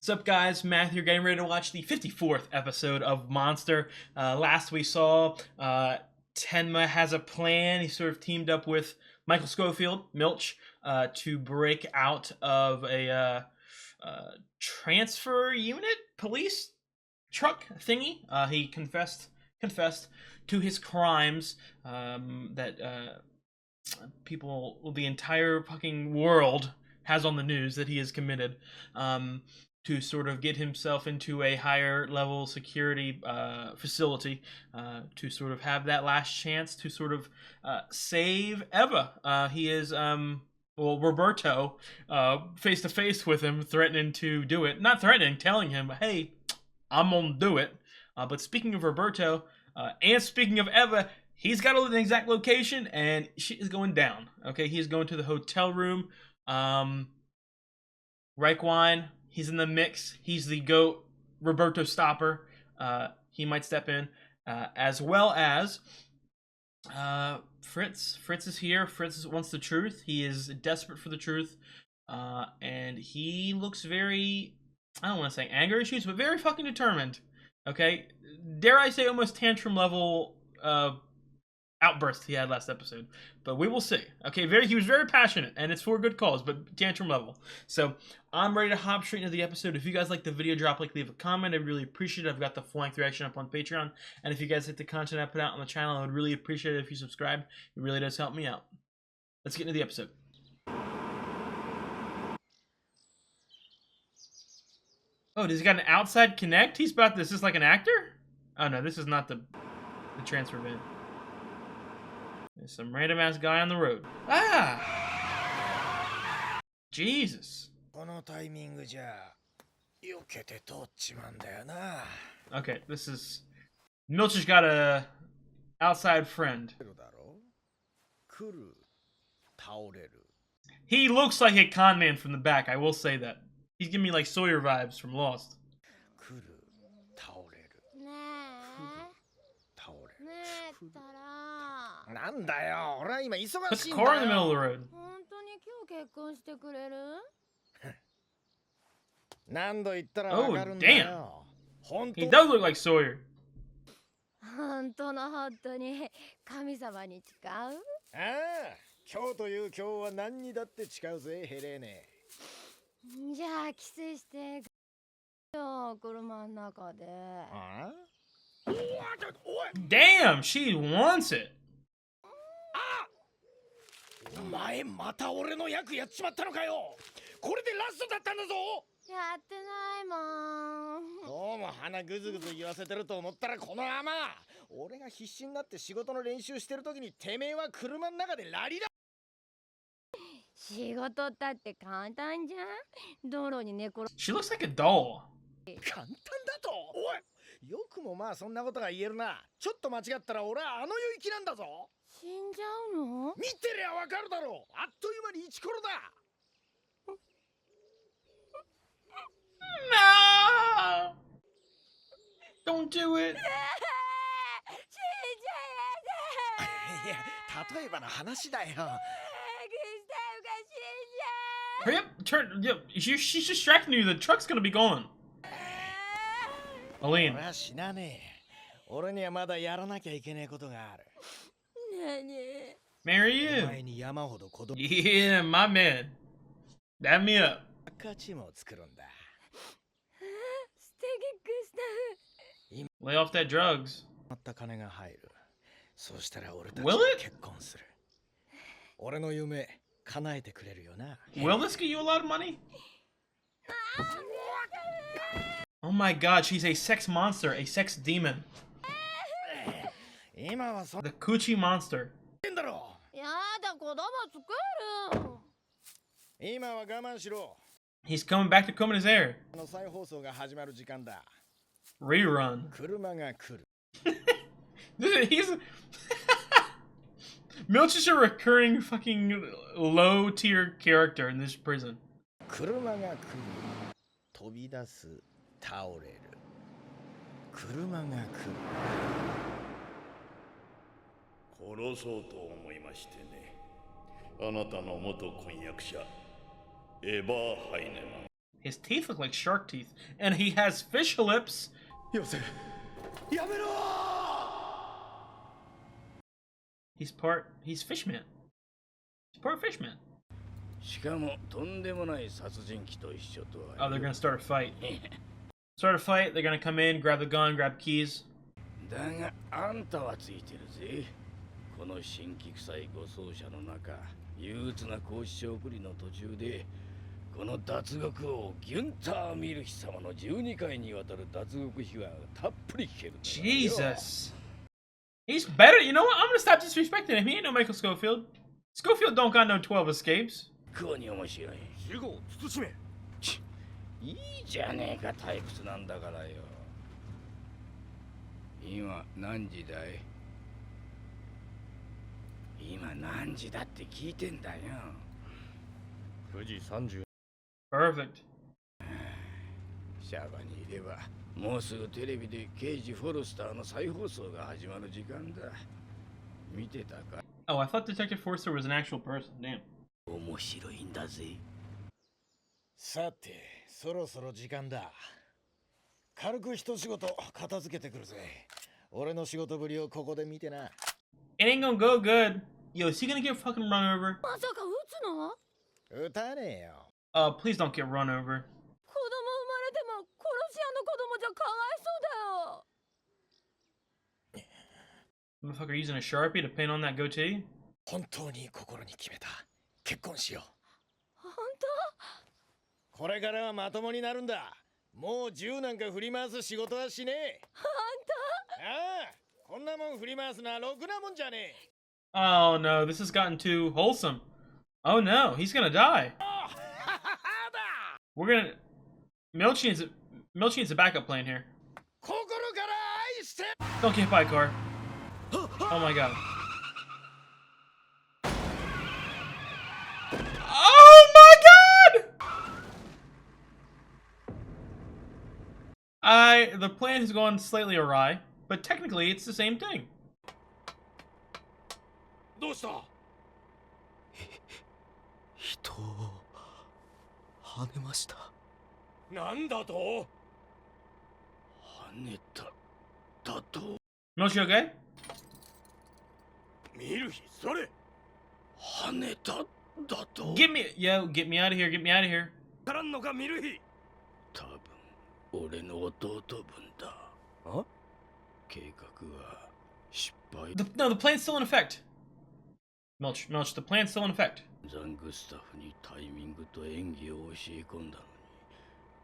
What's up, guys? Matthew, getting ready to watch the 54th episode of Monster. Last we saw, Tenma has a plan. He sort of teamed up with Michael Scofield, Milch, to break out of a transfer unit police truck thingy. He confessed to his crimes that people, the entire fucking world has on the news that he has committed. To sort of get himself into a higher level security facility, to sort of have that last chance to sort of save Eva. He is, Roberto, face to face with him, threatening to do it. Not threatening, telling him, hey, I'm gonna do it. But speaking of Roberto, and speaking of Eva, he's got an exact location, and shit is going down. Okay, he's going to the hotel room. Reichwein, he's in the mix. He's the GOAT Roberto stopper. He might step in, as well as Fritz. Fritz is here. Fritz wants the truth. He is desperate for the truth, and he looks very, I don't want to say anger issues, but very fucking determined. Okay, dare I say almost tantrum level outburst he had last episode, but we will see. Okay, he was very passionate, and it's for a good cause, but tantrum level. So I'm ready to hop straight into the episode. If you guys like the video, drop a like, leave a comment. I'd really appreciate it. I've got the full length reaction up on Patreon, and if you guys like the content I put out on the channel, I would really appreciate it if you subscribe. It really does help me out. Let's get into the episode. Oh, does he got an outside connect? He's about this. Is this like an actor? Oh no, this is not the transfer van. There's some random ass guy on the road. Ah! Jesus. Okay, this is... Milch has got a outside friend. He looks like a con man from the back, I will say that. He's giving me like Sawyer vibes from Lost. Put the car in the middle of the road. Oh, damn. He does look like Sawyer. Damn, she wants it. She looks like a doll. よくもまあそんなことが言えるな。ちょっと間違ったら俺はあの世行きなんだぞ。死んじゃうの？見てりゃわかるだろう。あっという間にイチコロだ。No! Don't do it. いや、例えばの話だよ。Hurry up, turn. Yo, she's distracting you. The truck's gonna be gone. Aline. 俺は死なねえ。俺にはまだやらなきゃいけねえことがある。Marry you. お前に山ほど子供。Yeah, my man. Dab me up. 赤チームを作るんだ。Lay off that drugs. また金が入る。そうしたら俺たち Will は it? 結婚する。俺の夢叶えてくれるよな。Will this get you a lot of money? Oh my god, she's a sex monster, a sex demon. 今はそん The Coochie monster. だろ。やだ、子供作る。今は我慢しろ。 He's coming back to comb in his hair. の再放送が始まる時間だ。 Rerun. 車が来る。 He's... Milch is a recurring fucking low tier character in this prison. 車が来る。飛び出す。倒れる。車が来る。殺そうと思いましてね。あなたの元婚約者エバー・ハイネマン。His teeth look like shark teeth, and he has fish lips. よせやめろ He's fishman. He's part fishman. しかもとんでもない殺人鬼と一緒とは。 Oh, they're gonna start a fight. Start a fight, they're gonna come in, grab the gun, grab keys. だがあんたはついてるぜ。この神気臭い護送車の中、憂鬱な格子送りの途中で、この脱獄王ギュンター・ミルヒ様の12回にわたる脱獄秘話がたっぷり聞けるんだからよ。 Jesus. He's better. You know what? I'm gonna stop disrespecting him. He ain't no Michael Scofield. Scofield don't got no 12 escapes. こうに面白い。死後慎めいいじゃねえか、退屈なんだからよ。今何時だい？今何時だって聞いてんだよ。9時30 Perfect. シャバにいればもうすぐテレビで刑事フォルスターの再放送が始まる時間だ。見てたか？ Oh, I thought Detective Forster was an actual person. Damn. 面白いんだぜ。さてそろそろ時間だ軽く一仕事片付けてくるぜ俺の仕事ぶりをここで見てな It ain't gonna go good. Yo, is he gonna get fucking run over? まさか撃つの？撃たねえよ Please don't get run over. 子供生まれても殺し屋の子供じゃかわいそうだよ。 Motherfucker using a Sharpie to paint on that goatee? 本当に心に決めた結婚しよう本これからはまともになるんだもう銃なんか振り回す仕事はしねえああこんなもん振り回すのはろくなもんじゃねえ Oh no, this has gotten too wholesome. Oh no, he's gonna die. We're gonna... Milch needs a backup plan here. 心から愛して Don't get hit by a car. Oh my god. Oh my god! The plan has gone slightly awry, but technically it's the same thing. どうした人を跳ねました。なんだと跳ねただと？ Milch, you okay? 見る日それ跳ねただと？ Get me out of here, get me out of here. からんのか見る日多分俺の弟分だ。あ計画は失敗。 No, the plan's still in effect. Milch, the plan's still in effect. ザングスタッフにタイミングと演技を教え込んだの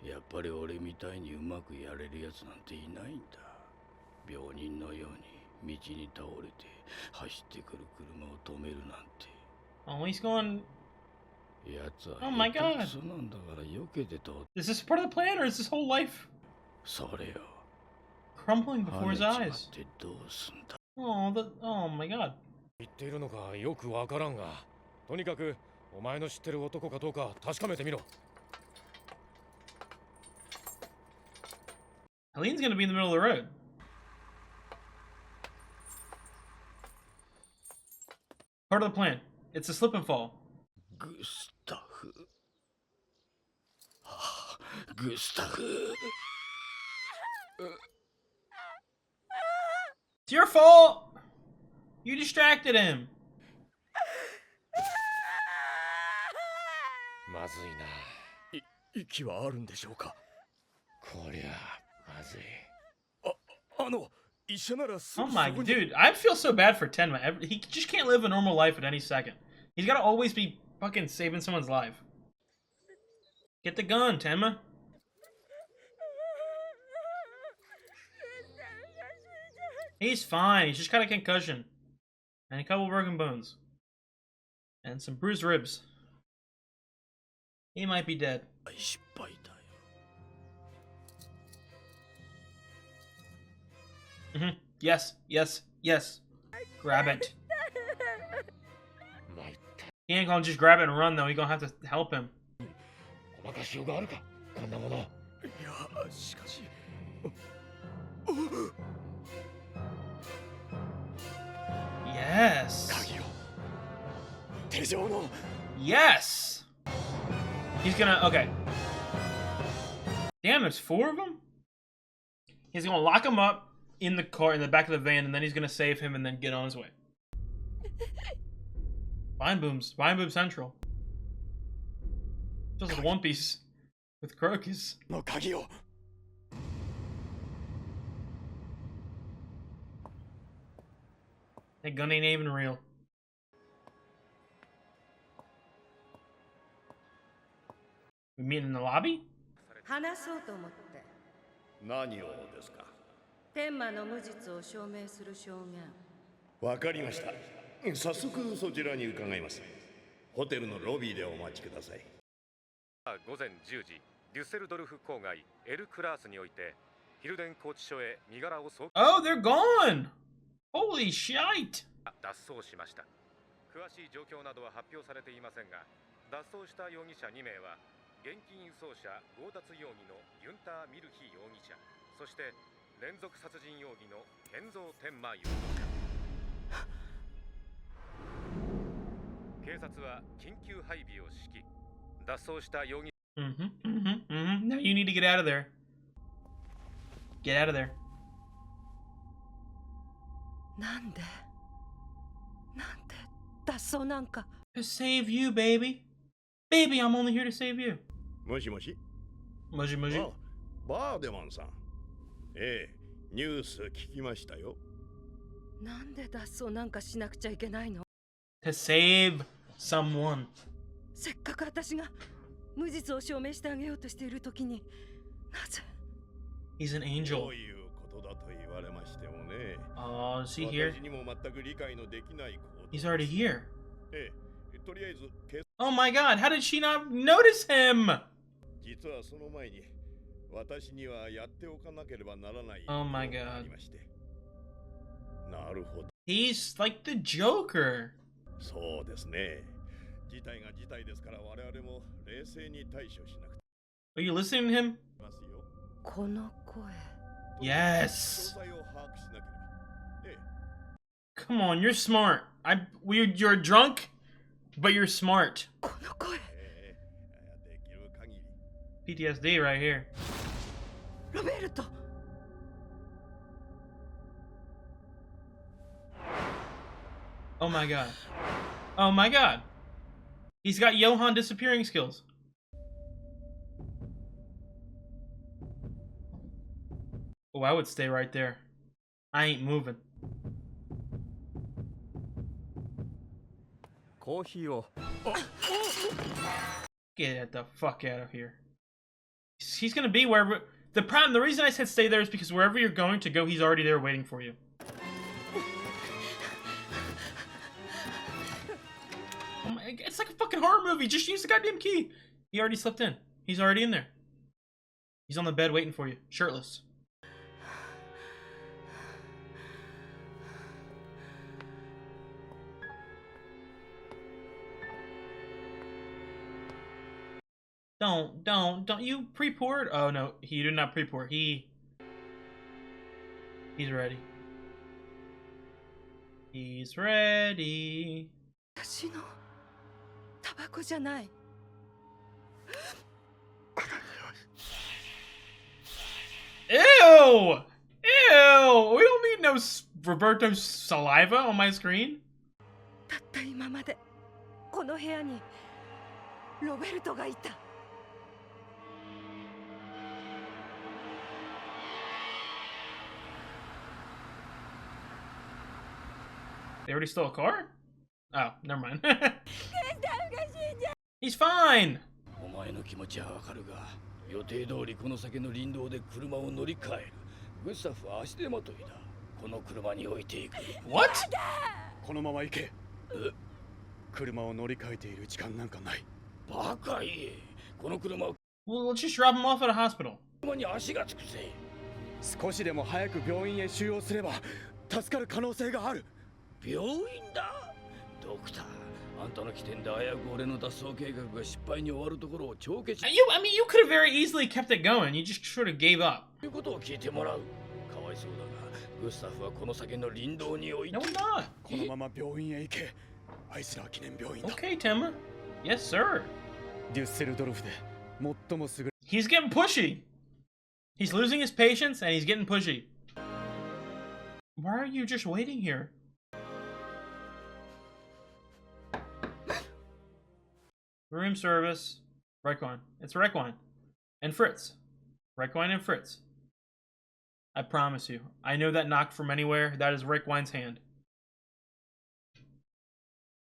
に、やっぱり俺みたいにうまくやれるやつなんていないんだ。病人のように道に倒れて走ってくる車を止めるなんて。 Oh, he's going... やつは Oh my god. 下手くそなんだから避けてと。 Is this part of the plan, or is his whole life それよ。 crumbling before 跳ね his ちまっ eyes? てどうすんだ。 Oh my god. 言っているのかよくわからんがとにかくお前の知ってる男かどうか確かめてみろ Helene's gonna be in the middle of the road. Part of the plan. It's a slip and fall. グスタフ。はあ、グスタフ。 It's your fault! You distracted him. まずいな息はあるんでしょうかこりゃまずい。医者ならす Oh ぐ my そこに dude, I feel so bad for Tenma. He just can't live a normal life at any second. He's gotta always be fucking saving someone's life. Get the gun, Tenma. He's fine. He's just got a concussion. And a couple broken bones. And some bruised ribs. He might be dead. 失敗だよ。 Yes, yes, yes. Grab it. 参った He ain't gonna just grab it and run though. He gonna have to help him. ごまかしようがあるかこんなものいやしかし Yes. 鍵を手錠の Yes. He's gonna. Okay. Damn, there's 4 of them? He's gonna lock him up in the car, in the back of the van, and then he's gonna save him and then get on his way. Vine Boom Central. Just like One Piece with Crocus. の鍵を That gun ain't even real. We meet in the lobby? 話そうと思って何をですか天魔の無実を証明する証言わかりました早速そちらに伺いますホテルのロビーでお待ちください午前10時デュッセルドルフ郊外エルクラースにおいてヒルデン拘置所へ身柄を送 Oh, they're gone! Holy shite! 脱走しました詳しい状況などは発表されていませんが脱走した容疑者2名は現金輸送車強奪容疑のユンター・ミルヒ容疑者そして連続殺人容疑の建造天馬容疑者警察は緊急配備を敷き脱走した容疑 Now you need to get out of there. Get out of there. なんで脱走なんか To save you, baby. Baby, I'm only here to save you. もしもし Mujy. あバーデマンさんええニュース聞きましたよなんで脱走なんかしなくちゃいけないの To save someone. せっかく私が無実を証明してあげようとしている時になぜ He's an ど angel. ういうことだと言われましてもね Oh, is he here? 私にも全く理解のできないこと He's already here. ええとりあえず警 Oh my god, how did she not notice him? 実はその前に私にはやっておかなければならない Oh my ことがあ god. りましてなるほど He's like the Joker. そうですね事態が事態ですから我々も冷静に対処しなくて Are you listening to him? いますよこの声 Yes. 詳細を把握しなければええ Come on, you're smart. You're drunk, but you're smart. この声ええできる限り PTSD right here. ロベルト Oh my god. Oh my god. He's got Johan disappearing skills. Oh, I would stay right there. I ain't moving. コーヒーを Get the fuck out of here. He's gonna be wherever. The reason I said stay there is because wherever you're going to go, he's already there waiting for you. Oh my, it's like a fucking horror movie. Just use the goddamn key. He already slipped in. He's already in there. He's on the bed waiting for you, shirtless. Don't you pre-port? Oh no, he did not pre-port. He's ready. He's ready. 私のタバコじゃない Ew! Ew! We don't need no Roberto's saliva on my screen. たった今までこの部屋にロベルトがいた They already stole a car? Oh, never mind. He's fine! お前の気持ちはわかるが予定通りこの先の林道で車を乗り換えるグスタフは足手まといだこの車に置いていく What? このまま行け車を乗り換えている時間なんかないバカ言えこの車を Well, let's just drop him off at a hospital. 車に足がつくぜ少しでも早く病院へ収容すれば助かる可能性がある病院だドクターあんたの起点で危うく俺の脱走計画が失敗に終わるところを帳消し You could have very easily kept it going. You just sort of gave up. ということを聞いてもらうかわいそうだがグスタフはこの先の林道に置いて No, we're not. このまま病院へ行けアイスラー記念病院だ Okay, Timma. Yes, sir. デュッセルドルフで最も優れ He's getting pushy. He's losing his patience and he's getting pushy. Why are you just waiting here? Room service. Requine. It's Requine. And Fritz. Requine and Fritz. I promise you. I know that knock from anywhere. That is Requine's hand.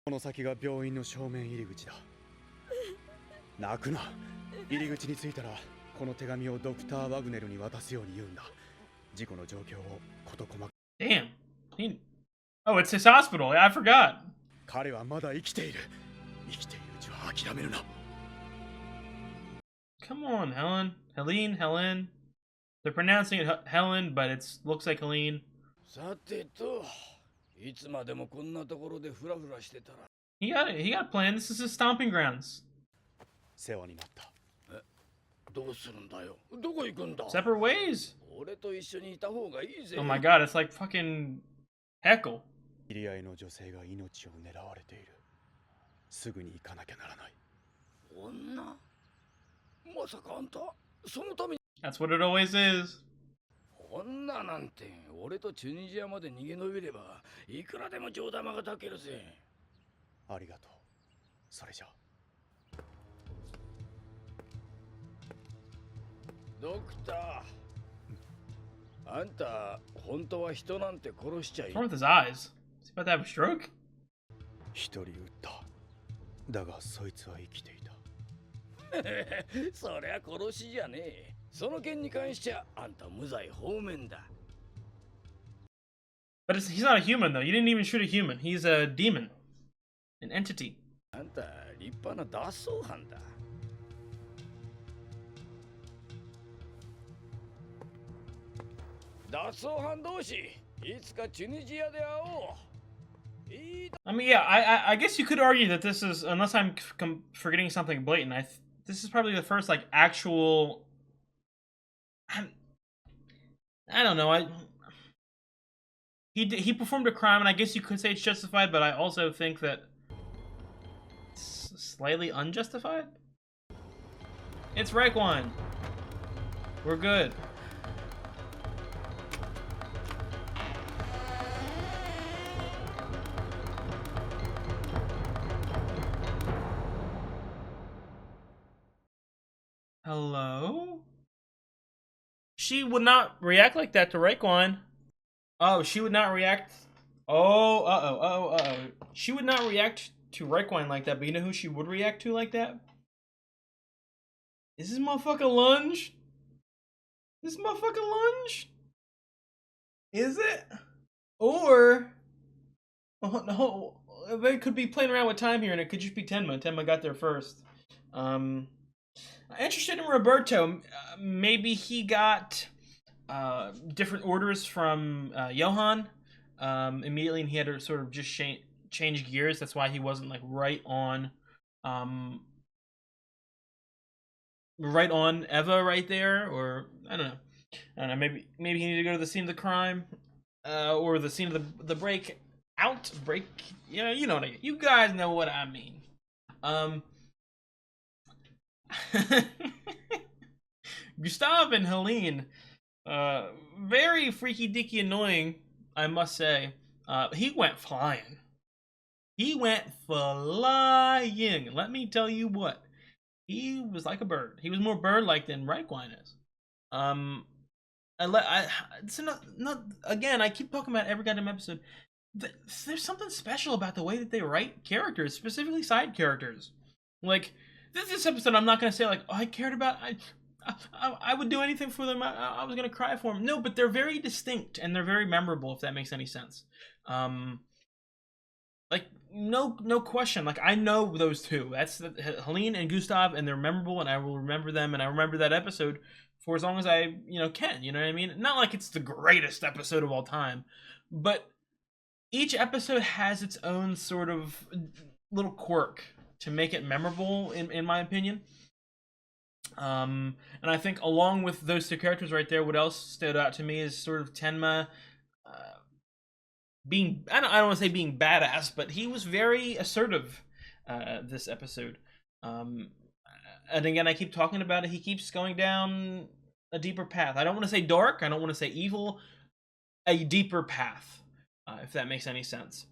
この先が病院の正面入り口だ。泣くな。入り口に着いたらこの手紙をドクター・ワグネルに渡すように言うんだ。事故の状況を事細かく。Damn. Oh, it's his hospital. I forgot. 彼はまだ生きている。生きているうちは諦めるな。Come on, Helen. Helen. They're pronouncing it Helen, but it looks like Helene. さてと、いつまでもこんなところでフラフラしてたら。He got a plan. This is his stomping grounds. 世話になった。どうするんだよ。どこ行くんだ。 Separate ways. 俺と一緒にいた方がいいぜ。Oh my god, it's like fucking Heckle. 知り合いの女性が命を狙われている。すぐに行かなきゃならない。女？まさかあんた、そのために。That's what it always is. 女なんて、俺とチュニジアまで逃げ延びれば、いくらでも上玉が炊けるぜ。ありがとう。それじゃ。ドクター。あんた、本当は人なんて殺しちゃい。 What's wrong with his eyes? Is he about to have a stroke? 一人撃った。だがそいつは生きていた。そりゃ殺しじゃねえ。その件に関しちゃあんた無罪放免だ。But he's not a human though. You didn't even shoot a human. He's a demon. An entity. あんた立派な脱走犯だ。脱走犯同士、いつかチュニジアで会おう。I mean, yeah, I guess you could argue that this is, unless I'm forgetting something blatant, this is probably the first like actual. I don't know. He performed a crime, and I guess you could say it's justified, but I also think that it's slightly unjustified. It's Requine. We're good. Hello? She would not react like that to Requine. Oh, she would not react. Oh, uh-oh. She would not react to Requine like that, but you know who she would react to like that? Is this motherfucker Lunge? This motherfucker Lunge? Is it? Or... Oh, no. They could be playing around with time here, and it could just be Tenma. Tenma got there first. Interested in Roberto. Maybe he got different orders from Johan immediately, and he had to sort of just change gears. That's why he wasn't like right on Eva right there, or I don't know. Maybe he needed to go to the scene of the crime, or the scene of the outbreak. Yeah, you know what you guys know what I mean. Gustav and Helene, very freaky deaky annoying, I must say. He went flying. Let me tell you what. He was like a bird. He was more bird-like than Requine is. Again, I keep talking about every goddamn episode. There's something special about the way that they write characters, specifically side characters. Like, this episode, I'm not going to say, like, oh, I cared about... I would do anything for them. I was going to cry for them. No, but they're very distinct, and they're very memorable, if that makes any sense. Like, no question. Like, I know those two. That's Helene and Gustav, and they're memorable, and I will remember them, and I remember that episode for as long as I, can. You know what I mean? Not like it's the greatest episode of all time, but each episode has its own sort of little quirk to make it memorable, in my opinion. And I think along with those two characters right there, what else stood out to me is sort of Tenma being, I don't want to say being badass, but he was very assertive this episode. And again, I keep talking about it. He keeps going down a deeper path. I don't want to say dark. I don't want to say evil. A deeper path, if that makes any sense.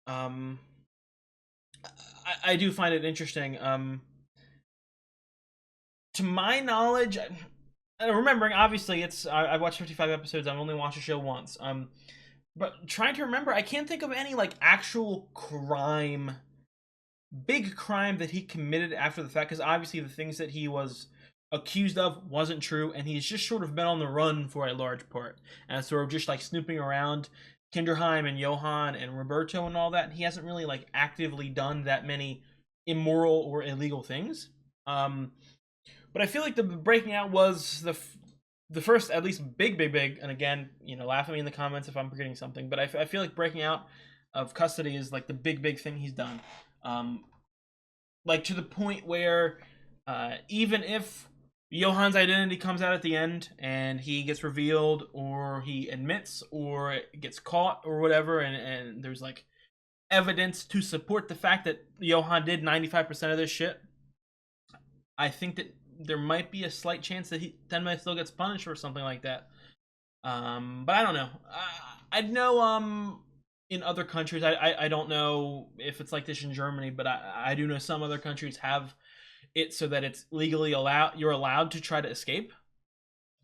I do find it interesting. To my knowledge, remembering obviously I've watched 55 episodes. I've only watched the show once. But trying to remember, I can't think of any like actual big crime that he committed after the fact. Because obviously the things that he was accused of wasn't true, and he's just sort of been on the run for a large part, and sort of just like snooping around Kinderheim and Johan and Roberto and all that. He hasn't really like actively done that many immoral or illegal things. But I feel like the breaking out was the first, at least big, and again, laugh at me in the comments if I'm forgetting something, but I feel like breaking out of custody is like the big thing he's done. Like to the point where even if Johan's identity comes out at the end and he gets revealed or he admits or gets caught or whatever, and there's like evidence to support the fact that Johan did 95% of this shit, I think that there might be a slight chance that Tenma still gets punished or something like that. But I don't know. I know in other countries, I don't know if it's like this in Germany, but I do know some other countries have it so that it's legally you're allowed to try to escape.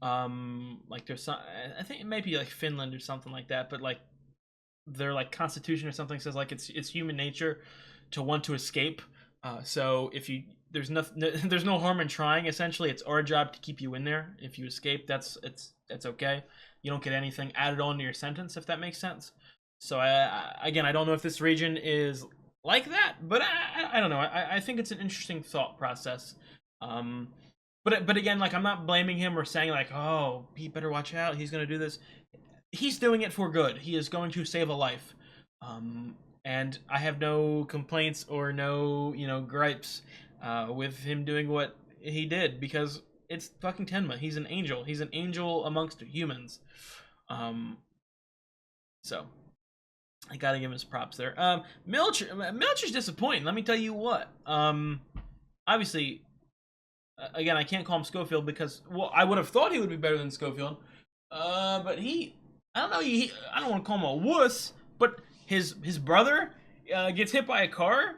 Like there's some, I think it may be like Finland or something like that, but like their like constitution or something says like it's human nature to want to escape. So if there's no harm in trying. Essentially, it's our job to keep you in there. If you escape, that's okay. You don't get anything added on to your sentence, if that makes sense. So I don't know if this region is like that, but I don't know. I think it's an interesting thought process. But again, like I'm not blaming him or saying like, oh, he better watch out. He's gonna do this. He's doing it for good. He is going to save a life. And I have no complaints or no gripes with him doing what he did, because it's fucking Tenma. He's an angel. He's an angel amongst humans. So I gotta give him his props there. Milcher's disappointing. Let me tell you what. Obviously, again, I can't call him Schofield because, well, I would have thought he would be better than Schofield. But I don't know. I don't want to call him a wuss, but his brother gets hit by a car,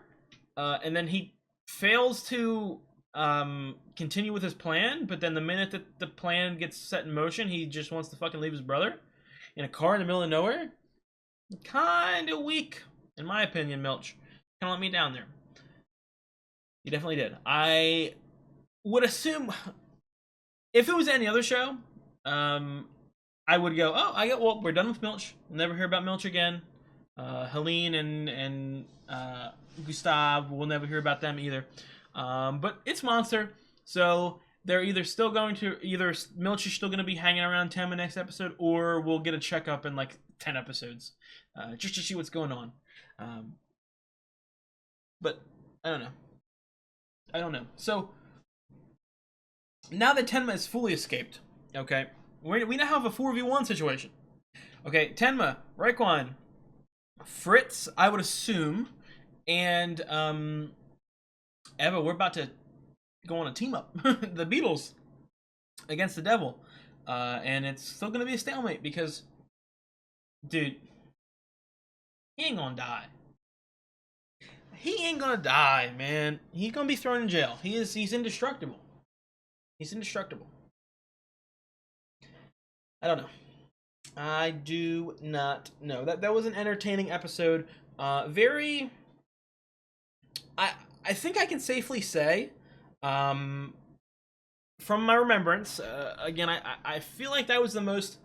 and then he fails to continue with his plan. But then the minute that the plan gets set in motion, he just wants to fucking leave his brother in a car in the middle of nowhere. Kind of weak, in my opinion, Milch. Kind of let me down there. You definitely did. I would assume if it was any other show, I would go, well, we're done with Milch. We'll never hear about Milch again. Helene and Gustav, we'll never hear about them either. But it's Monster, so they're either Milch is still going to be hanging around Tenma next episode, or we'll get a checkup in like 10 episodes, just to see what's going on. But I don't know. So now that Tenma has fully escaped, okay, we now have a 4v1 situation. Okay, Tenma, Raekwon, Fritz, I would assume, and Eva, we're about to go on a team up. The Beatles against the Devil. And it's still going to be a stalemate because, dude, he ain't gonna die. He ain't gonna die, man. He's gonna be thrown in jail. He's indestructible. He's indestructible. I don't know. I do not know. That was an entertaining episode. I think I can safely say, from my remembrance, again, I feel like that was the most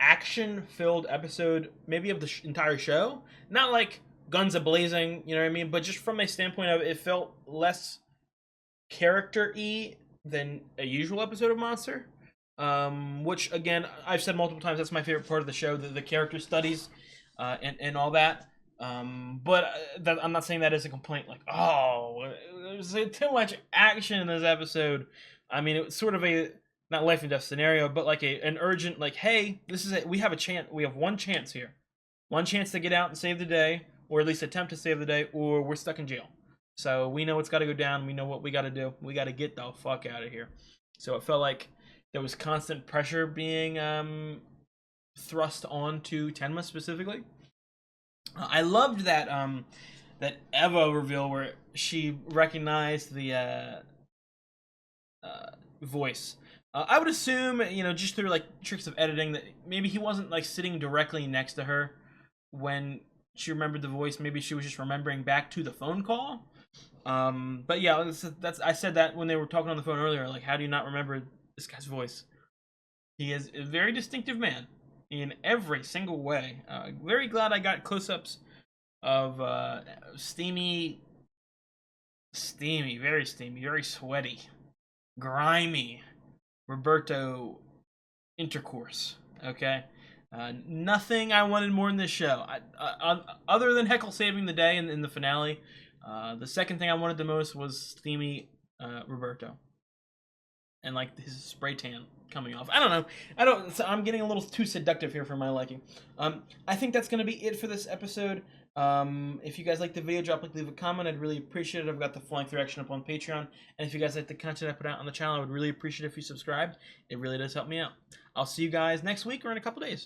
action-filled episode, maybe of the entire show. Not like guns a-blazing, you know what I mean? But just from a standpoint of, it felt less character-y than a usual episode of Monster. Which, again, I've said multiple times, that's my favorite part of the show, the character studies, and all that. But I'm not saying that as a complaint, like, oh, there's too much action in this episode. I mean, it was sort of a, not life and death scenario, but like an urgent, like, hey, this is it. We have a chance. We have one chance here. One chance to get out and save the day, or at least attempt to save the day, or we're stuck in jail. So we know what's got to go down. We know what we got to do. We got to get the fuck out of here. So it felt like there was constant pressure being thrust onto Tenma specifically. I loved that that Eva reveal where she recognized the voice. I would assume, just through like tricks of editing, that maybe he wasn't like sitting directly next to her when she remembered the voice. Maybe she was just remembering back to the phone call. But yeah, that's I said that when they were talking on the phone earlier. Like, how do you not remember this guy's voice? He is a very distinctive man in every single way. Very glad I got close-ups of steamy, very steamy, very sweaty, grimy Roberto intercourse. Okay, nothing I wanted more in this show. Other than Heckle saving the day in the finale, the second thing I wanted the most was steamy Roberto, and like his spray tan coming off. I don't know. I'm getting a little too seductive here for my liking. I think that's gonna be it for this episode. If you guys like the video, leave a comment. I'd really appreciate it. I've got the Flying Through Action up on Patreon. And if you guys like the content I put out on the channel, I would really appreciate it if you subscribed. It really does help me out. I'll see you guys next week or in a couple days.